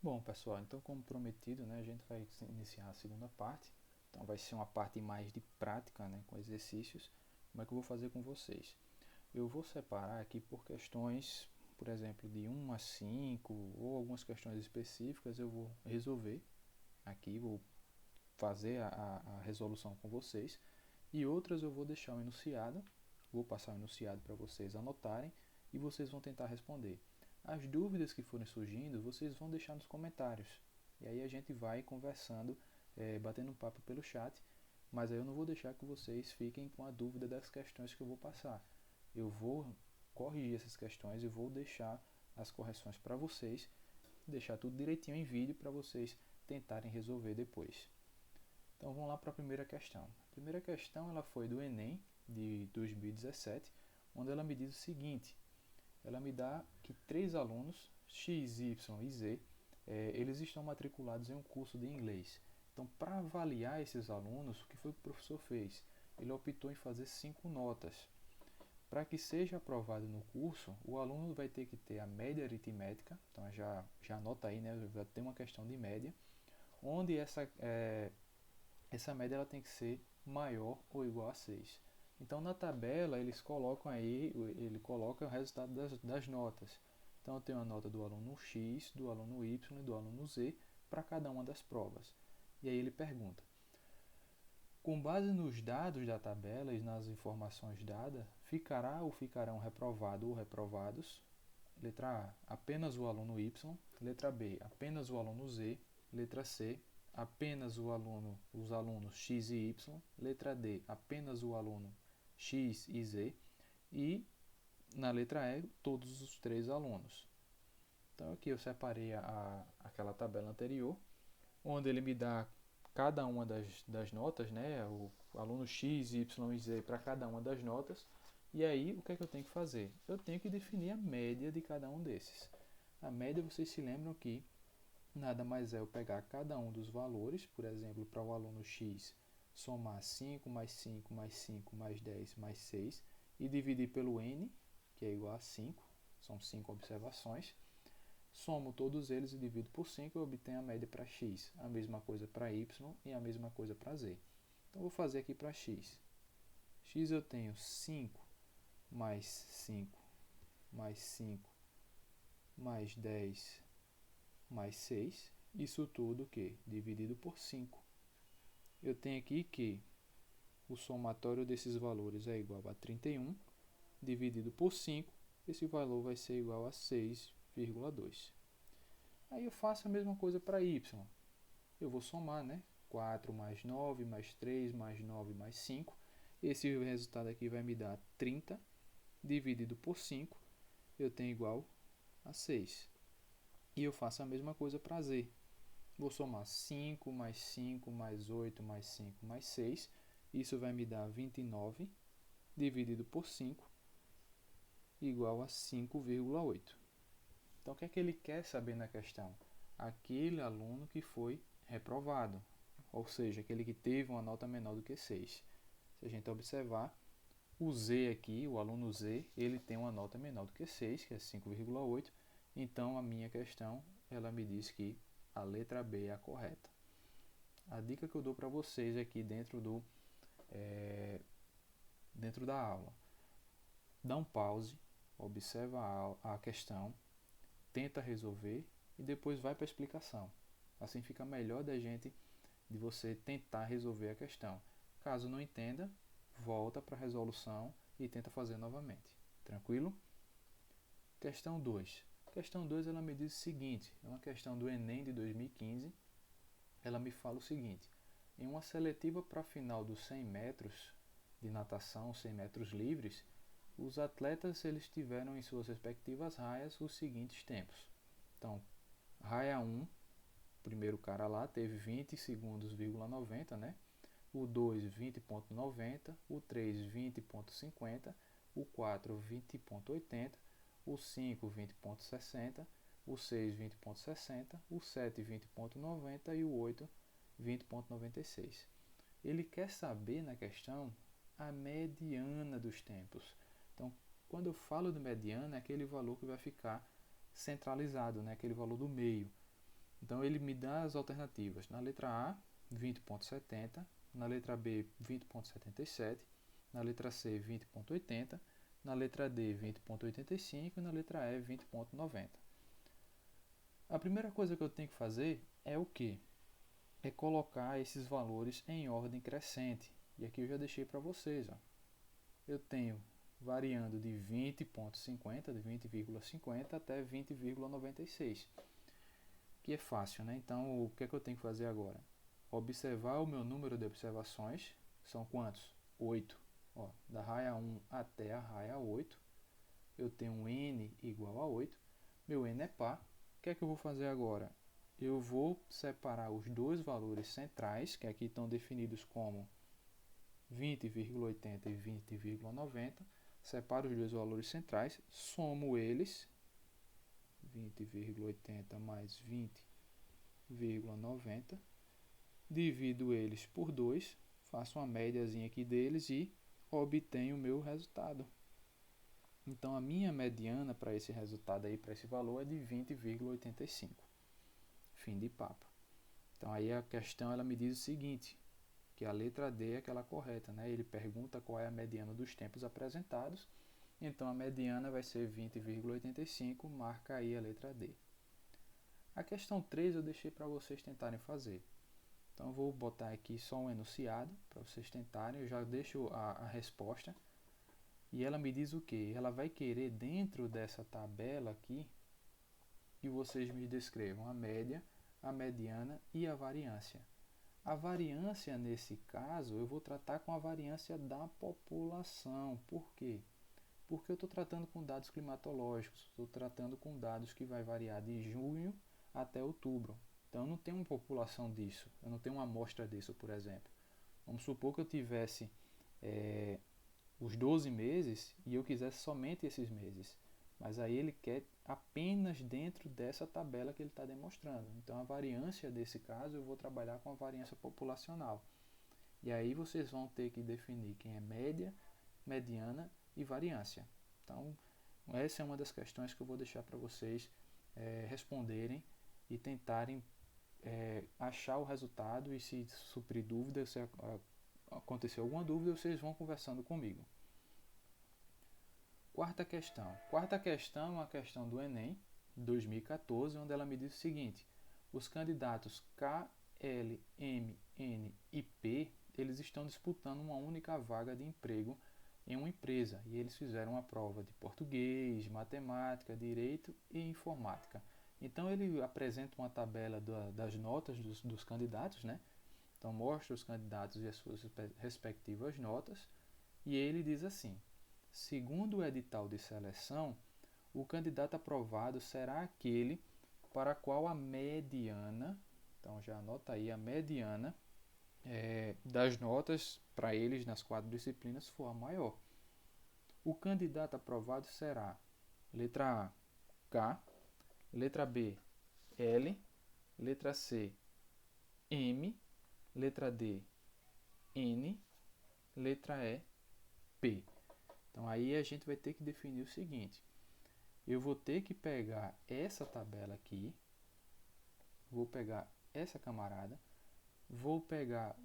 Bom, pessoal, então como prometido, né, a gente vai iniciar a segunda parte. Então vai ser uma parte mais de prática, né, com exercícios. Como é que eu vou fazer com vocês? Eu vou separar aqui por questões, por exemplo, de 1 a 5 ou algumas questões específicas eu vou resolver aqui, vou fazer a resolução com vocês. E outras eu vou deixar o enunciado, vou passar o enunciado para vocês anotarem e vocês vão tentar responder. As dúvidas que forem surgindo, vocês vão deixar nos comentários. E aí a gente vai conversando, batendo um papo pelo chat, mas aí eu não vou deixar que vocês fiquem com a dúvida das questões que eu vou passar. Eu vou corrigir essas questões e vou deixar as correções para vocês, deixar tudo direitinho em vídeo para vocês tentarem resolver depois. Então vamos lá para a primeira questão. A primeira questão ela foi do Enem de 2017, onde ela me diz o seguinte: ela me dá que três alunos, X, Y e Z, eles estão matriculados em um curso de inglês. Então, para avaliar esses alunos, o que foi que o professor fez? Ele optou em fazer 5 notas. Para que seja aprovado no curso, o aluno vai ter que ter a média aritmética, então já anota aí, né? Vai ter uma questão de média, onde essa média ela tem que ser maior ou igual a 6. Então na tabela eles colocam aí, ele coloca o resultado das notas. Então eu tenho a nota do aluno X, do aluno Y e do aluno Z para cada uma das provas. E aí ele pergunta: com base nos dados da tabela e nas informações dadas, ficará ou ficarão reprovado ou reprovados? Letra A, apenas o aluno Y. Letra B, apenas o aluno Z. Letra C, apenas os alunos X e Y. Letra D, apenas o aluno X e Z. E na letra E, todos os três alunos. Então aqui eu separei aquela tabela anterior, onde ele me dá cada uma das notas, né? O aluno X, Y e Z para cada uma das notas. E aí, o que é que eu tenho que fazer? Eu tenho que definir a média de cada um desses. A média, vocês se lembram que nada mais é eu pegar cada um dos valores, por exemplo, para o aluno X, somar 5 mais 5 mais 5 mais 10 mais 6 e dividir pelo N, que é igual a 5, são 5 observações. Somo todos eles e divido por 5 e obtenho a média para x. A mesma coisa para y e a mesma coisa para z. Então vou fazer aqui para x. X eu tenho 5 mais 5 mais 5 mais 10 mais 6. Isso tudo que? Dividido por 5. Eu tenho aqui que o somatório desses valores é igual a 31, dividido por 5, esse valor vai ser igual a 6,2. Aí eu faço a mesma coisa para y. Eu vou somar, né? 4 mais 9 mais 3 mais 9 mais 5. Esse resultado aqui vai me dar 30 dividido por 5. Eu tenho igual a 6. E eu faço a mesma coisa para z. Vou somar 5 mais 5 mais 8 mais 5 mais 6. Isso vai me dar 29 dividido por 5 igual a 5,8. Então o que é que ele quer saber na questão? Aquele aluno que foi reprovado, ou seja, aquele que teve uma nota menor do que 6. Se a gente observar, o Z aqui, o aluno Z, ele tem uma nota menor do que 6, que é 5,8. Então a minha questão, ela me diz que a letra B é a correta. A dica que eu dou para vocês aqui dentro da aula: dá um pause, observa a questão, tenta resolver e depois vai para a explicação. Assim fica melhor de você tentar resolver a questão. Caso não entenda, volta para a resolução e tenta fazer novamente. Tranquilo? Questão 2. Questão 2 ela me diz o seguinte, é uma questão do Enem de 2015. Ela me fala o seguinte: em uma seletiva para a final dos 100 metros de natação, 100 metros livres, os atletas eles tiveram em suas respectivas raias os seguintes tempos. Então, raia 1, primeiro cara lá, teve 20 segundos,90, né? O 2, 20,90, o 3, 20,50, o 4, 20,80, o 5, 20,60, o 6, 20,60, o 7, 20,90 e o 8, 20,96. Ele quer saber na questão a mediana dos tempos. Então, quando eu falo de mediana, é aquele valor que vai ficar centralizado, né? Aquele valor do meio. Então ele me dá as alternativas. Na letra A, 20,70, na letra B, 20,77, na letra C, 20,80, na letra D, 20,85 e na letra E, 20,90. A primeira coisa que eu tenho que fazer é o quê? É colocar esses valores em ordem crescente. E aqui eu já deixei para vocês. Ó. Eu tenho variando de 20,50, de 20,50 até 20,96. Que é fácil, né? Então, o que é que eu tenho que fazer agora? Observar o meu número de observações. São quantos? 8. Ó, da raia 1 até a raia 8. Eu tenho um n igual a 8. Meu n é par. O que é que eu vou fazer agora? Eu vou separar os dois valores centrais, que aqui estão definidos como 20,80 e 20,90. Separo os dois valores centrais, somo eles, 20,80 mais 20,90. Divido eles por 2, faço uma médiazinha aqui deles e obtenho o meu resultado. Então, a minha mediana para esse resultado aí, para esse valor, é de 20,85. Fim de papo. Então, aí a questão ela me diz o seguinte, que a letra D é aquela correta, né? Ele pergunta qual é a mediana dos tempos apresentados, então a mediana vai ser 20,85, marca aí a letra D. A questão 3 eu deixei para vocês tentarem fazer. Então eu vou botar aqui só um enunciado para vocês tentarem, eu já deixo a resposta. E ela me diz o que? Ela vai querer dentro dessa tabela aqui que vocês me descrevam a média, a mediana e a variância. A variância nesse caso eu vou tratar com a variância da população. Por quê? Porque eu estou tratando com dados climatológicos, estou tratando com dados que vai variar de junho até outubro. Então eu não tenho uma população disso, eu não tenho uma amostra disso, por exemplo. Vamos supor que eu tivesse os 12 meses e eu quisesse somente esses meses. Mas aí ele quer apenas dentro dessa tabela que ele está demonstrando. Então a variância desse caso eu vou trabalhar com a variância populacional. E aí vocês vão ter que definir quem é média, mediana e variância. Então essa é uma das questões que eu vou deixar para vocês responderem e tentarem achar o resultado, e se suprir dúvida, se acontecer alguma dúvida, vocês vão conversando comigo. Quarta questão. Quarta questão é uma questão do Enem 2014, onde ela me diz o seguinte: os candidatos K, L, M, N e P, eles estão disputando uma única vaga de emprego em uma empresa, e eles fizeram uma prova de português, matemática, direito e informática. Então ele apresenta uma tabela das notas dos candidatos, né? Então mostra os candidatos e as suas respectivas notas, e ele diz assim: segundo o edital de seleção, o candidato aprovado será aquele para qual a mediana, então já anota aí, a mediana das notas para eles nas 4 disciplinas for a maior. O candidato aprovado será letra A, K, letra B, L, letra C, M, letra D, N, letra E, P. Então aí a gente vai ter que definir o seguinte: eu vou ter que pegar essa tabela aqui, vou pegar essa camarada, vou pegar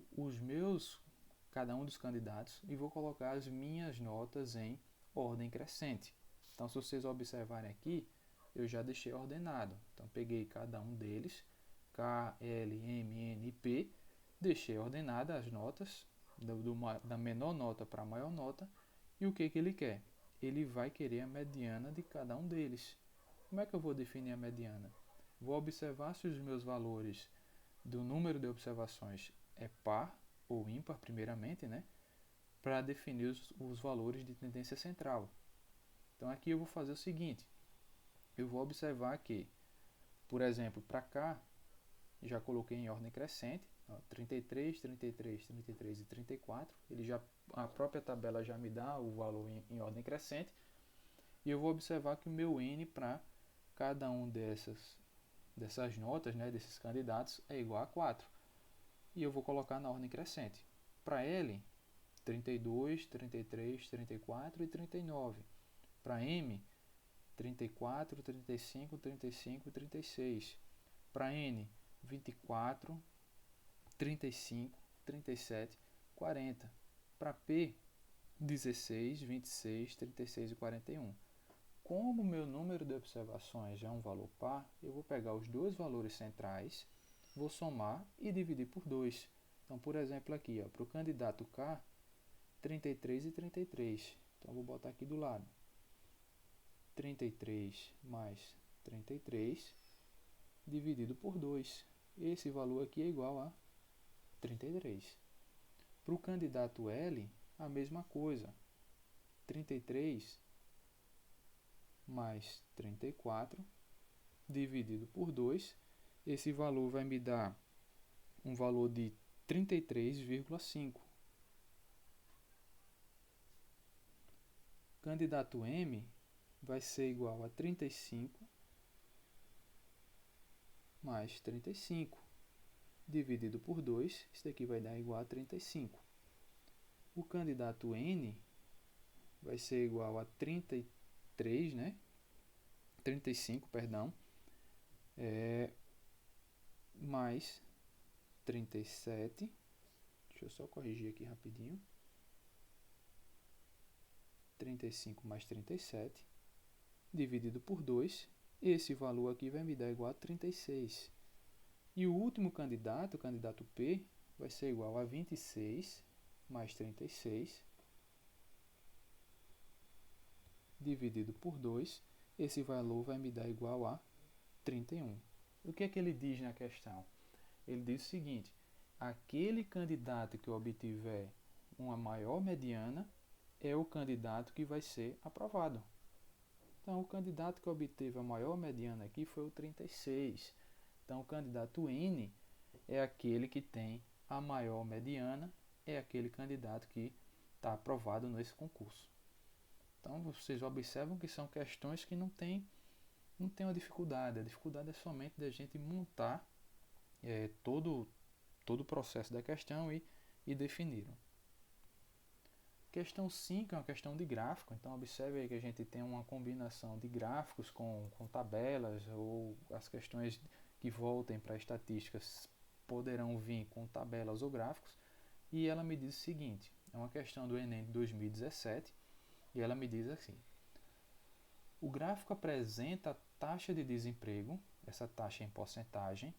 cada um dos candidatos e vou colocar as minhas notas em ordem crescente. Então se vocês observarem aqui, eu já deixei ordenado. Então peguei cada um deles, K, L, M, N e P, deixei ordenada as notas, da menor nota para a maior nota. E o que ele quer? Ele vai querer a mediana de cada um deles. Como é que eu vou definir a mediana? Vou observar se os meus valores do número de observações é par ou ímpar, primeiramente, né? Para definir os valores de tendência central. Então aqui eu vou fazer o seguinte: eu vou observar que, por exemplo, para cá, já coloquei em ordem crescente, 33, 33, 33 e 34. A própria tabela já me dá o valor em ordem crescente. E eu vou observar que o meu N para cada um dessas notas, né, desses candidatos, é igual a 4. E eu vou colocar na ordem crescente. Para L, 32, 33, 34 e 39. Para M, 34, 35, 35 e 36. Para N, 24, 35, 37, 40. Para P, 16, 26, 36 e 41. Como o meu número de observações é um valor par, eu vou pegar os dois valores centrais, vou somar e dividir por 2. Então, por exemplo, aqui, para o candidato K, 33 e 33. Então, vou botar aqui do lado. 33 mais 33 dividido por 2. Esse valor aqui é igual a 33. Para o candidato L, a mesma coisa. 33 mais 34 dividido por 2. Esse valor vai me dar um valor de 33,5. Candidato M vai ser igual a 35 mais 35 dividido por 2. Isso daqui vai dar igual a 35. O candidato N vai ser igual a 33, né? 35, perdão, mais 37. Deixa eu só corrigir aqui rapidinho. 35 mais 37 dividido por 2. Esse valor aqui vai me dar igual a 36. E o último candidato, o candidato P, vai ser igual a 26 mais 36 dividido por 2. Esse valor vai me dar igual a 31. O que é que ele diz na questão? Ele diz o seguinte: aquele candidato que obtiver uma maior mediana é o candidato que vai ser aprovado. Então, o candidato que obteve a maior mediana aqui foi o 36. Então, o candidato N é aquele que tem a maior mediana, é aquele candidato que está aprovado nesse concurso. Então, vocês observam que são questões que não tem uma dificuldade. A dificuldade é somente da gente montar todo o processo da questão e defini-lo. Questão 5 é uma questão de gráfico, então observe aí que a gente tem uma combinação de gráficos com tabelas, ou as questões que voltem para estatísticas poderão vir com tabelas ou gráficos, e ela me diz o seguinte: é uma questão do Enem de 2017, e ela me diz assim: o gráfico apresenta a taxa de desemprego, essa taxa em porcentagem,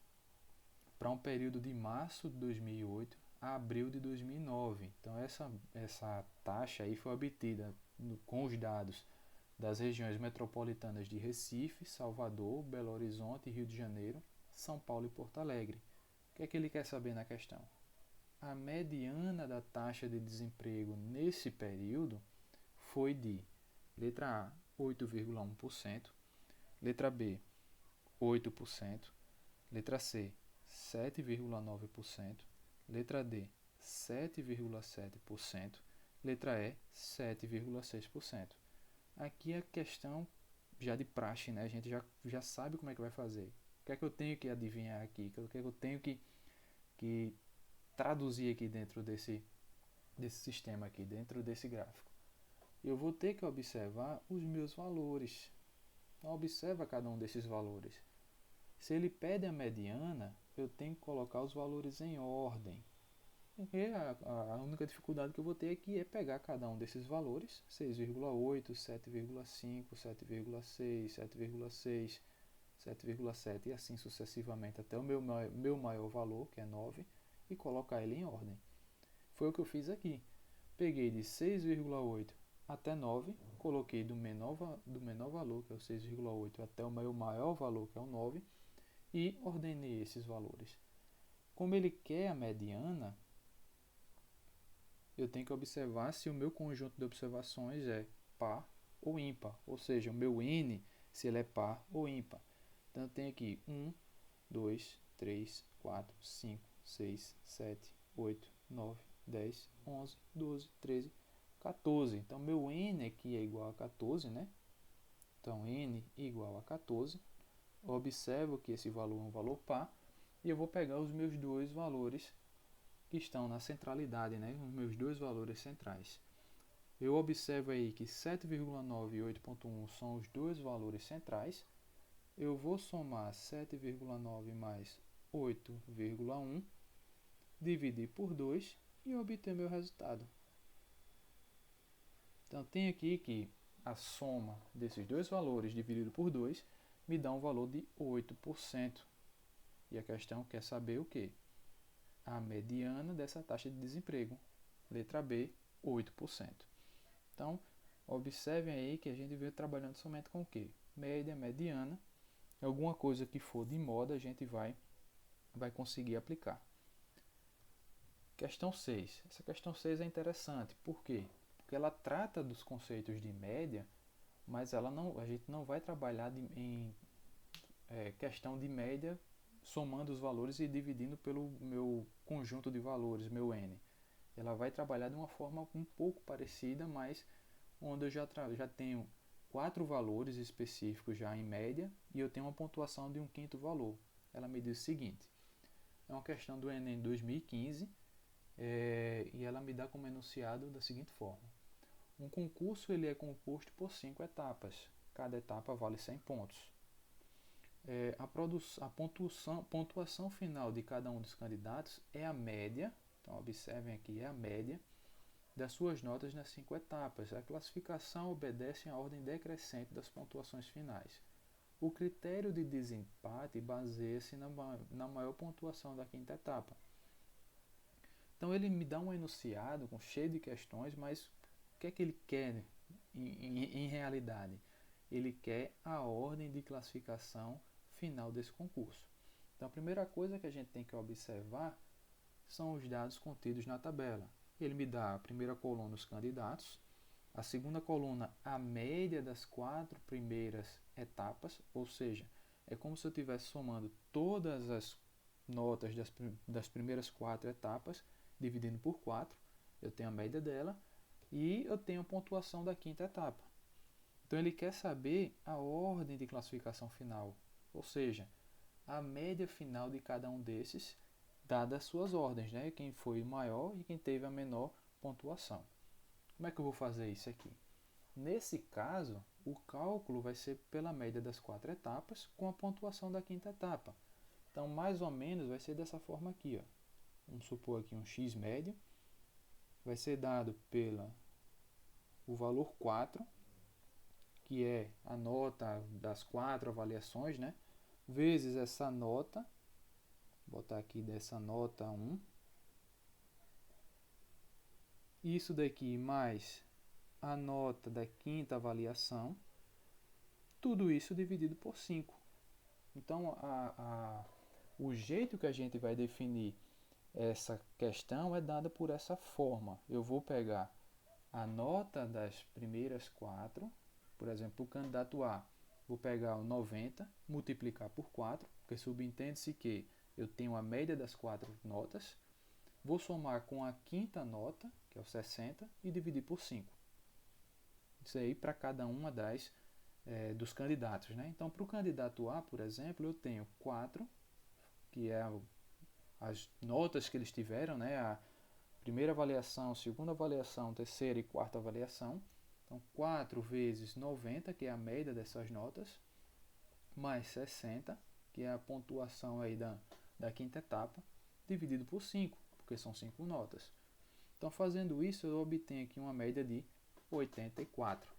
para um período de março de 2008 a abril de 2009. Então essa taxa aí foi obtida com os dados das regiões metropolitanas de Recife, Salvador, Belo Horizonte, Rio de Janeiro, São Paulo e Porto Alegre. O que é que ele quer saber na questão? A mediana da taxa de desemprego nesse período foi de letra A, 8,1%, letra B, 8%, letra C, 7,9%, letra D, 7,7%, letra E, 7,6%. Aqui a questão já de praxe, né? A gente já sabe como é que vai fazer. O que é que eu tenho que adivinhar aqui? O que é que eu tenho que traduzir aqui dentro desse sistema aqui, dentro desse gráfico? Eu vou ter que observar os meus valores. Então, observa cada um desses valores. Se ele pede a mediana, eu tenho que colocar os valores em ordem. Porque a única dificuldade que eu vou ter aqui é pegar cada um desses valores, 6,8, 7,5, 7,6, 7,6, 7,7 e assim sucessivamente até o meu maior valor, que é 9, e colocar ele em ordem. Foi o que eu fiz aqui. Peguei de 6,8 até 9, coloquei do menor valor, que é o 6,8, até o meu maior valor, que é o 9, e ordenei esses valores. Como ele quer a mediana, eu tenho que observar se o meu conjunto de observações é par ou ímpar, ou seja, o meu N, se ele é par ou ímpar. Então eu tenho aqui 1, 2, 3, 4, 5, 6, 7, 8, 9, 10, 11, 12, 13, 14. Então meu N aqui é igual a 14, né? Então N igual a 14. Observo que esse valor é um valor par e eu vou pegar os meus dois valores que estão na centralidade, né? Os meus dois valores centrais. Eu observo aí que 7,9 e 8,1 são os dois valores centrais. eu vou somar 7,9 mais 8,1, dividir por 2 e obter meu resultado. Então, tem aqui que a soma desses dois valores dividido por 2 me dá um valor de 8%. E a questão quer saber o quê? A mediana dessa taxa de desemprego. Letra B, 8%. Então, observem aí que a gente veio trabalhando somente com o quê? Média, mediana. Alguma coisa que for de moda a gente vai conseguir aplicar. Questão 6. Essa questão 6 é interessante. Por quê? Porque ela trata dos conceitos de média, mas a gente não vai trabalhar em questão de média somando os valores e dividindo pelo meu conjunto de valores, meu N. Ela vai trabalhar de uma forma um pouco parecida, mas onde eu já tenho 4 valores específicos já em média e eu tenho uma pontuação de um quinto valor. Ela me diz o seguinte, é uma questão do Enem 2015 e ela me dá como enunciado da seguinte forma. Um concurso ele é composto por 5 etapas, cada etapa vale 100 pontos. A pontuação final de cada um dos candidatos é a média, então observem aqui, é a média das suas notas nas 5 etapas. A classificação obedece à ordem decrescente das pontuações finais. O critério de desempate baseia-se na maior pontuação da quinta etapa. Então ele me dá um enunciado cheio de questões, mas o que é que ele quer em realidade? Ele quer a ordem de classificação final desse concurso. Então a primeira coisa que a gente tem que observar são os dados contidos na tabela. Ele me dá a primeira coluna os candidatos, a segunda coluna a média das 4 primeiras etapas, ou seja, é como se eu estivesse somando todas as notas das primeiras 4 etapas, dividindo por 4, eu tenho a média dela, e eu tenho a pontuação da quinta etapa. Então ele quer saber a ordem de classificação final, ou seja, a média final de cada um desses, dadas as suas ordens, né? Quem foi o maior e quem teve a menor pontuação. Como é que eu vou fazer isso aqui? Nesse caso, o cálculo vai ser pela média das 4 etapas com a pontuação da quinta etapa. Então, mais ou menos, vai ser dessa forma aqui. Ó. Vamos supor aqui um x médio. Vai ser dado o valor 4, que é a nota das 4 avaliações, né? Vezes essa nota, vou botar aqui dessa nota 1. Isso daqui mais a nota da quinta avaliação, tudo isso dividido por 5. Então, o jeito que a gente vai definir essa questão é dada por essa forma. Eu vou pegar a nota das primeiras 4, por exemplo, o candidato A, vou pegar o 90, multiplicar por 4, porque subentende-se que eu tenho a média das 4 notas, vou somar com a quinta nota, que é o 60, e dividir por 5. Isso aí para cada uma dos candidatos. Né? Então, para o candidato A, por exemplo, eu tenho 4, que é as notas que eles tiveram, né? A primeira avaliação, segunda avaliação, terceira e quarta avaliação. Então, 4 vezes 90, que é a média dessas notas, mais 60, que é a pontuação aí da quinta etapa, dividido por 5, porque são 5 notas. Então, fazendo isso, eu obtenho aqui uma média de 84.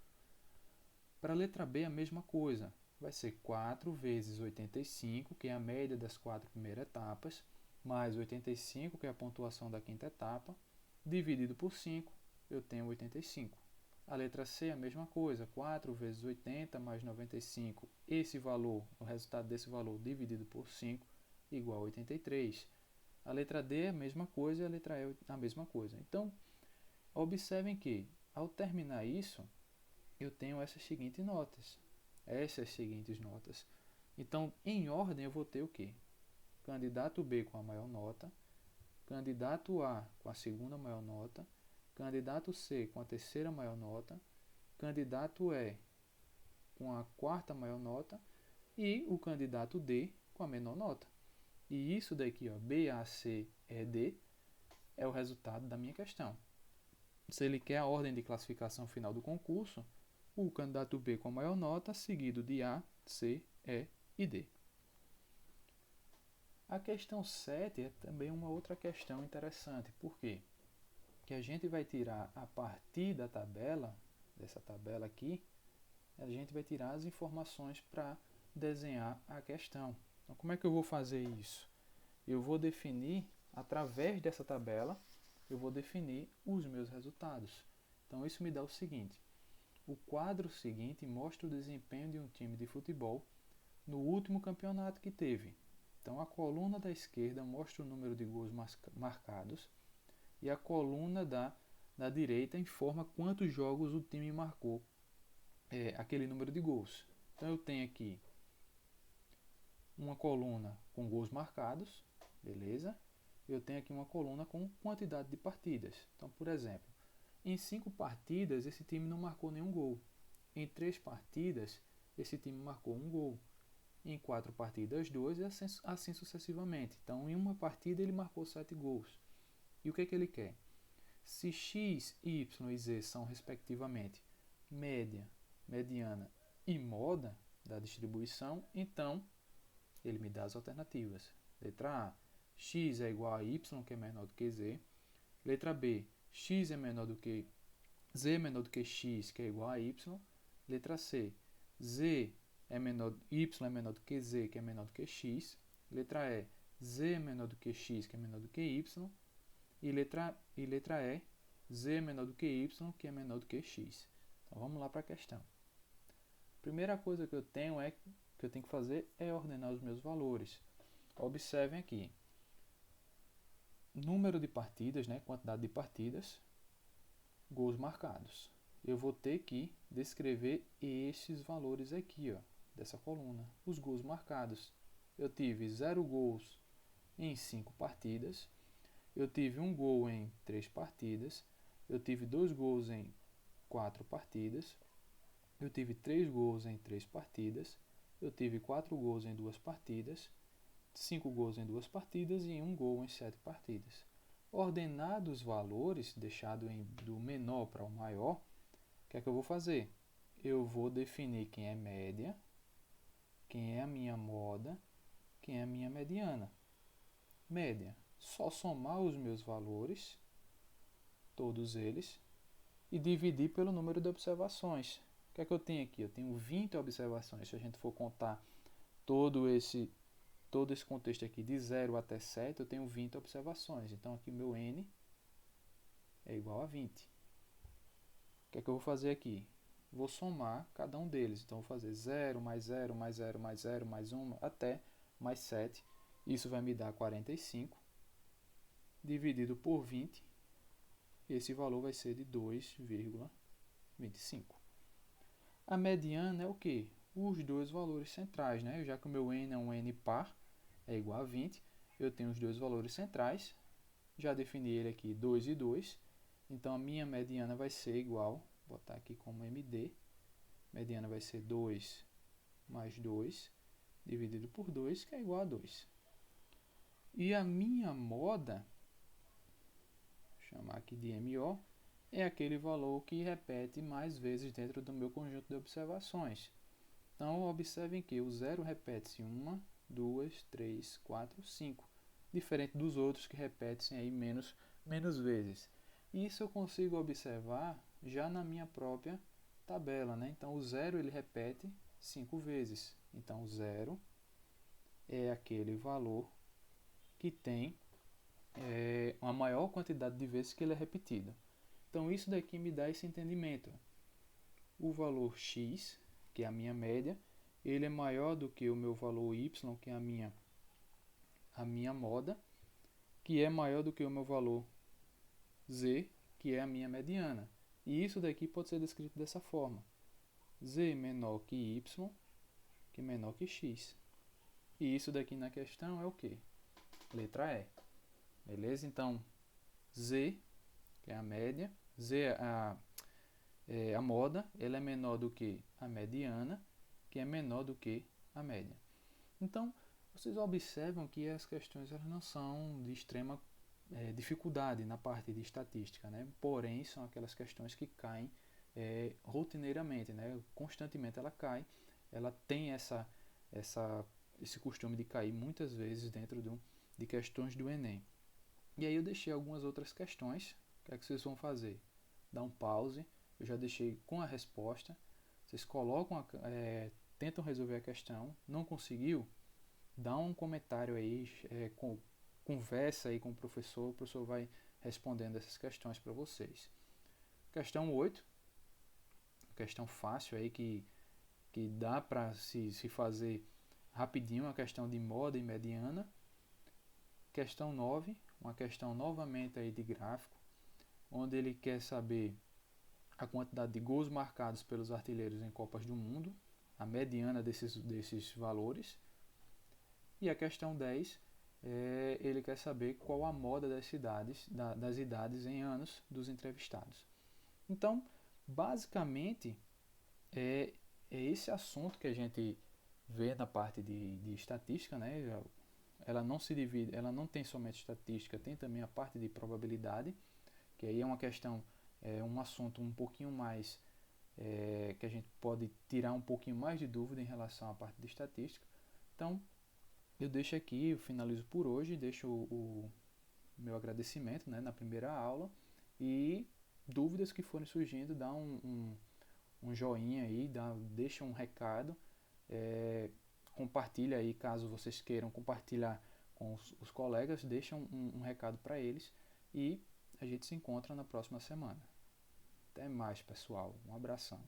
Para a letra B, a mesma coisa. Vai ser 4 vezes 85, que é a média das 4 primeiras etapas, mais 85, que é a pontuação da quinta etapa, dividido por 5, eu tenho 85. A letra C é a mesma coisa, 4 vezes 80 mais 95, esse valor, o resultado desse valor dividido por 5, igual a 83. A letra D é a mesma coisa e a letra E é a mesma coisa. Então, observem que, ao terminar isso, eu tenho essas seguintes notas. Então, em ordem, eu vou ter o quê? Candidato B com a maior nota, candidato A com a segunda maior nota, candidato C com a terceira maior nota, candidato E com a quarta maior nota e o candidato D com a menor nota. E isso daqui, ó, B, A, C, E, D, é o resultado da minha questão. Se ele quer a ordem de classificação final do concurso, o candidato B com a maior nota, seguido de A, C, E e D. A questão 7 é também uma outra questão interessante. Por quê? Que a gente vai tirar a partir da tabela, dessa tabela aqui, a gente vai tirar as informações para desenhar a questão. Então, como é que eu vou fazer isso? Eu vou definir, através dessa tabela, eu vou definir os meus resultados. Então, isso me dá o seguinte. O quadro seguinte mostra o desempenho de um time de futebol no último campeonato que teve. Então, a coluna da esquerda mostra o número de gols marcados e a coluna da direita informa quantos jogos o time marcou aquele número de gols. Então, eu tenho aqui uma coluna com gols marcados, beleza? Eu tenho aqui uma coluna com quantidade de partidas. Então, por exemplo, em 5 partidas esse time não marcou nenhum gol. Em 3 partidas esse time marcou um gol. Em 4 partidas 2 e assim sucessivamente. Então, em uma partida ele marcou 7 gols. E o que é que ele quer? Se x, y e z são respectivamente média, mediana e moda da distribuição, então ele me dá as alternativas. Letra A, x é igual a y, que é menor do que z. Letra B, x é menor do que z é menor do que x, que é igual a y. Letra C, y é menor do que z, que é menor do que x. Letra E, z é menor do que x, que é menor do que y. E letra E, z é menor do que y, que é menor do que x. Então vamos lá para a questão. A primeira coisa que eu tenho que fazer é ordenar os meus valores. Observem aqui. Número de partidas, né, quantidade de partidas, gols marcados. Eu vou ter que descrever esses valores aqui, ó, dessa coluna. Os gols marcados. Eu tive 0 gols em 5 partidas. Eu tive 1 gol em 3 partidas. Eu tive 2 gols em 4 partidas. Eu tive 3 gols em 3 partidas. Eu tive 4 gols em 2 partidas. 5 gols em 2 partidas e 1 gol em 7 partidas. Ordenados os valores, deixado do menor para o maior, o que é que eu vou fazer? Eu vou definir quem é média, quem é a minha moda, quem é a minha mediana. Média, só somar os meus valores, todos eles, e dividir pelo número de observações. O que é que eu tenho aqui? Eu tenho 20 observações. Se a gente for contar todo esse contexto aqui de 0 até 7, eu tenho 20 observações. Então, aqui meu N é igual a 20. O que é que eu vou fazer aqui? Vou somar cada um deles. Então, vou fazer 0, mais 0, mais 0, mais 0, mais 1, até mais 7. Isso vai me dar 45. Dividido por 20. Esse valor vai ser de 2,25. A mediana é o quê? Os dois valores centrais, né? Já que o meu N é um N par, é igual a 20, eu tenho os dois valores centrais, já defini ele aqui, 2 e 2, então a minha mediana vai ser igual, vou botar aqui como MD, mediana vai ser 2 mais 2, dividido por 2, que é igual a 2. E a minha moda, vou chamar aqui de MO, é aquele valor que repete mais vezes dentro do meu conjunto de observações. Então, observem que o 0 repete-se 1, 2, 3, 4, 5. Diferente dos outros que repetem aí menos vezes. Isso eu consigo observar já na minha própria tabela, né? Então, o 0 ele repete 5 vezes. Então, o 0 é aquele valor que tem uma maior quantidade de vezes que ele é repetido. Então, isso daqui me dá esse entendimento. O valor x, que é a minha média, ele é maior do que o meu valor y, que é a minha moda, que é maior do que o meu valor z, que é a minha mediana. E isso daqui pode ser descrito dessa forma. Z menor que y, que menor que x. E isso daqui na questão é o quê? Letra E. Beleza? Então, z, que é a média, z é a moda, ela é menor do que a mediana, que é menor do que a média. Então, vocês observam que as questões elas não são de extrema dificuldade na parte de estatística, né? Porém, são aquelas questões que caem rotineiramente, né? Constantemente ela cai, ela tem esse costume de cair muitas vezes dentro de questões do Enem. E aí eu deixei algumas outras questões. O que é que vocês vão fazer? Dá um pause, eu já deixei com a resposta. Vocês colocam, tentam resolver a questão. Não conseguiu? Dá um comentário aí, conversa aí com o professor vai respondendo essas questões para vocês. Questão 8, questão fácil aí que dá para se fazer rapidinho, uma questão de moda e mediana. Questão 9, uma questão novamente aí de gráfico, onde ele quer saber a quantidade de gols marcados pelos artilheiros em Copas do Mundo, a mediana desses valores. E a questão 10, ele quer saber qual a moda das idades em anos dos entrevistados. Então, basicamente, é esse assunto que a gente vê na parte de estatística, né? Ela não se divide, ela não tem somente estatística, tem também a parte de probabilidade, que aí é uma questão, um assunto um pouquinho mais, que a gente pode tirar um pouquinho mais de dúvida em relação à parte de estatística. Então, eu deixo aqui, eu finalizo por hoje, deixo o meu agradecimento, né, na primeira aula, e dúvidas que forem surgindo, dá um joinha aí, deixa um recado, compartilha aí, caso vocês queiram compartilhar com os colegas, deixa um recado para eles e a gente se encontra na próxima semana. Até mais, pessoal. Um abração.